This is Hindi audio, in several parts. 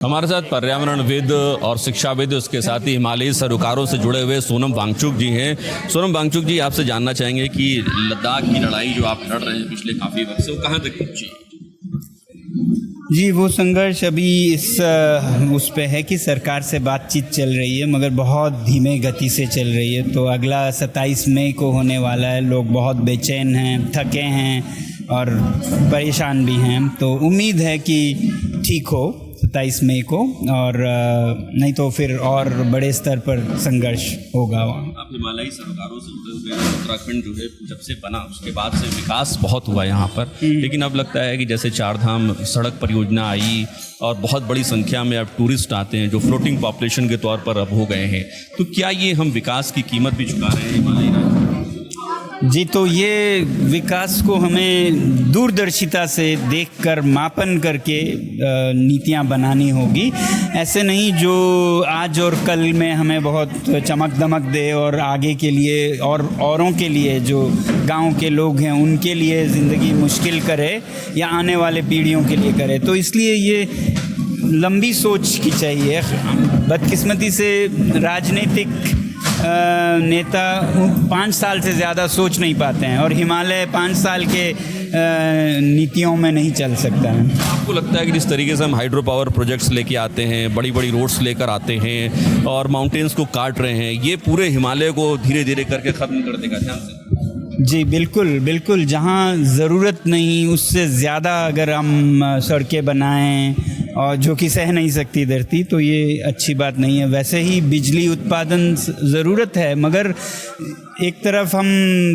हमारे साथ पर्यावरणविद और शिक्षाविद, उसके साथ ही हिमालयी सरोकारों से जुड़े हुए सोनम वांगचुक जी हैं। सोनम वांगचुक जी, आपसे जानना चाहेंगे कि लद्दाख की लड़ाई जो आप लड़ रहे हैं पिछले काफ़ी वक्त से, वो कहाँ तक पहुँची? जी, वो संघर्ष अभी उस पे है कि सरकार से बातचीत चल रही है, मगर बहुत धीमे गति से चल रही है। तो अगला 27 मई को होने वाला है। लोग बहुत बेचैन हैं, थके हैं और परेशान भी हैं। तो उम्मीद है कि ठीक हो 27 मई को, और नहीं तो फिर और बड़े स्तर पर संघर्ष होगा वहाँ। आप हिमालयी सरोकारों से जुड़े हुए, उत्तराखंड जो है जब से बना उसके बाद से विकास बहुत हुआ यहाँ पर, लेकिन अब लगता है कि जैसे चारधाम सड़क परियोजना आई और बहुत बड़ी संख्या में अब टूरिस्ट आते हैं जो फ्लोटिंग पॉपुलेशन के तौर पर अब हो गए हैं, तो क्या ये हम विकास की कीमत भी चुका रहे हैं हिमालयी राज्य? जी, तो ये विकास को हमें दूरदर्शिता से देखकर मापन करके नीतियाँ बनानी होगी। ऐसे नहीं जो आज और कल में हमें बहुत चमक दमक दे और आगे के लिए और औरों के लिए, जो गांव के लोग हैं उनके लिए ज़िंदगी मुश्किल करे या आने वाले पीढ़ियों के लिए करे। तो इसलिए ये लंबी सोच की चाहिए। बदकिस्मती से राजनीतिक नेता 5 साल से ज़्यादा सोच नहीं पाते हैं, और हिमालय 5 साल के नीतियों में नहीं चल सकता है। आपको लगता है कि जिस तरीके से हम हाइड्रो पावर प्रोजेक्ट्स लेके आते हैं, बड़ी बड़ी रोड्स लेकर आते हैं और माउंटेन्स को काट रहे हैं, ये पूरे हिमालय को धीरे धीरे करके ख़त्म कर देगा ध्यान से? जी बिल्कुल बिल्कुल। जहाँ ज़रूरत नहीं उससे ज़्यादा अगर हम सड़कें बनाएं, और जो कि सह नहीं सकती धरती, तो ये अच्छी बात नहीं है। वैसे ही बिजली उत्पादन ज़रूरत है, मगर एक तरफ हम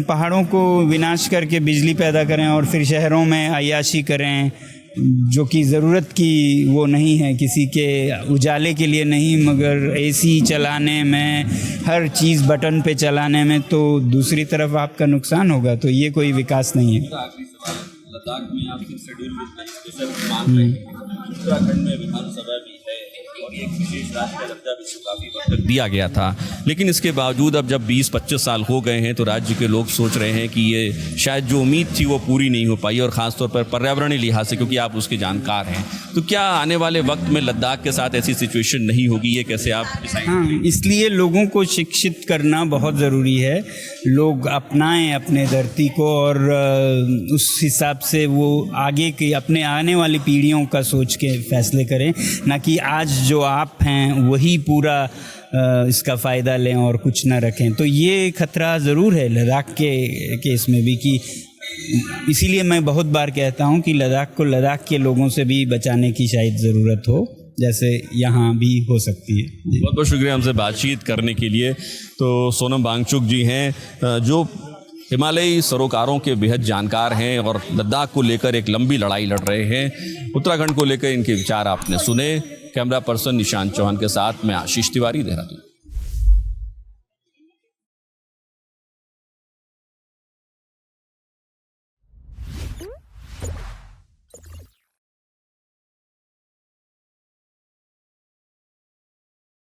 पहाड़ों को विनाश करके बिजली पैदा करें और फिर शहरों में अय्याशी करें, जो कि ज़रूरत की वो नहीं है, किसी के उजाले के लिए नहीं, मगर एसी चलाने में, हर चीज़ बटन पे चलाने में, तो दूसरी तरफ आपका नुकसान होगा। तो ये कोई विकास नहीं है। आखिरी सवाल, लद्दाख में आप शेड्यूल मान रहे हैं, उत्तराखंड में विधानसभा भी है और एक विशेष राज्य का दर्जा भी काफ़ी वक्त तक दिया गया था, लेकिन इसके बावजूद अब जब 20-25 साल हो गए हैं तो राज्य के लोग सोच रहे हैं कि ये शायद जो उम्मीद थी वो पूरी नहीं हो पाई, और ख़ासतौर पर पर्यावरणीय लिहाज से, क्योंकि आप उसके जानकार हैं। तो क्या आने वाले वक्त में लद्दाख के साथ ऐसी सिचुएशन नहीं होगी? ये कैसे आप डिसाइड? हाँ, इसलिए लोगों को शिक्षित करना बहुत ज़रूरी है। लोग अपनाएं अपने धरती को, और उस हिसाब से वो आगे की अपने आने वाली पीढ़ियों का सोच के फैसले करें, ना कि आज जो आप हैं वही पूरा इसका फ़ायदा लें और कुछ ना रखें। तो ये खतरा ज़रूर है लद्दाख के केस में भी, कि इसीलिए मैं बहुत बार कहता हूँ कि लद्दाख को लद्दाख के लोगों से भी बचाने की शायद ज़रूरत हो, जैसे यहाँ भी हो सकती है। बहुत बहुत शुक्रिया हमसे बातचीत करने के लिए। तो सोनम वांगचुक जी हैं जो हिमालयी सरोकारों के बेहद जानकार हैं और लद्दाख को लेकर एक लंबी लड़ाई लड़ रहे हैं। उत्तराखंड को लेकर इनके विचार आपने सुने। कैमरा पर्सन निशांत चौहान के साथ मैं आशीष तिवारी, देहरादून।